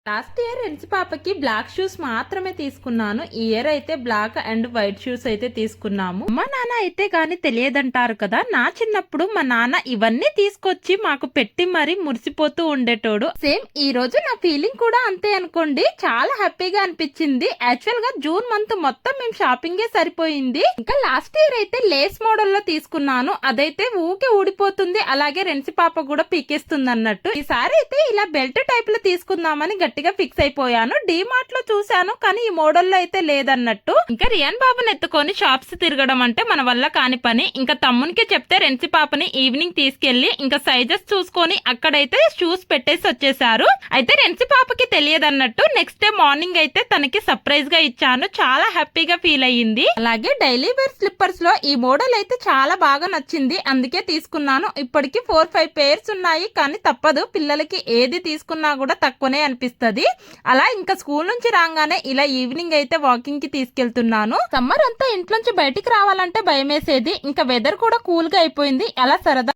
Last year ఎన్సి పాపకి black shoes మాత్రమే తీసుకున్నాను. ఈ ఇయర్ అయితే బ్లాక్ అండ్ వైట్ షూస్ అయితే తీసుకున్నాము. మా నాన్న అయితే గాని తెలియదంటారు కదా, నా చిన్నప్పుడు మా నాన్న ఇవన్నీ తీసుకొచ్చి మాకు పెట్టి మరీ మురిసిపోతూ ఉండేటోడు. సేమ్ ఈ రోజు నా ఫీలింగ్ కూడా అంతే అనుకోండి. చాలా హ్యాపీగా అనిపించింది. యాక్చువల్ గా జూన్ మంత్ మొత్తం మేము షాపింగే సరిపోయింది. ఇంకా లాస్ట్ ఇయర్ అయితే లేస్ మోడల్ లో తీసుకున్నాను. అదైతే ఊకే ఊడిపోతుంది, అలాగే రెన్సి పాప కూడా పీకేస్తుంది అన్నట్టు. ఈసారి అయితే ఇలా బెల్ట్ టైప్ లో తీసుకుందామని గట్టిగా ఫిక్స్ అయిపోయాను. డిమార్ట్ లో చూసాను కానీ ఈ మోడల్లో అయితే లేదన్నట్టు. ఇంకా రియాన్ బాబుని ఎత్తుకొని షాప్స్ తిరగడం అంటే మన వల్ల కాని పని. ఇంకా తమ్మునికి చెప్తే రెన్సి పాపని ఈవినింగ్ తీసుకెళ్లి ఇంకా సైజెస్ చూసుకొని అక్కడైతే షూస్ పెట్టేసి వచ్చేసారు. అయితే రెన్సి పాపకి తెలియదన్నట్టు నెక్స్ట్ డే మార్నింగ్ అయితే తనకి సర్ప్రైజ్ గా ఇచ్చాను. చాలా హ్యాపీగా ఫీల్ అయ్యింది. అలాగే డైలీ వేర్ స్లిప్పర్స్ లో ఈ మోడల్ అయితే చాలా బాగా నచ్చింది, అందుకే తీసుకున్నాను. ఇప్పటికి 4-5 పేర్స్ ఉన్నాయి కానీ తప్పదు, పిల్లలకి ఏది తీసుకున్నా కూడా తక్కువనే అనిపిస్తుంది. అలా ఇంకా స్కూల్ నుంచి రాగానే ఇలా ఈవినింగ్ అయితే వాకింగ్ కి తీసుకెళ్తున్నాను. సమ్మర్ అంతా ఇంట్లోంచి బయటికి రావాలంటే భయమేసేది. ఇంకా వెదర్ కూడా కూల్ గా అయిపోయింది. అలా సరదా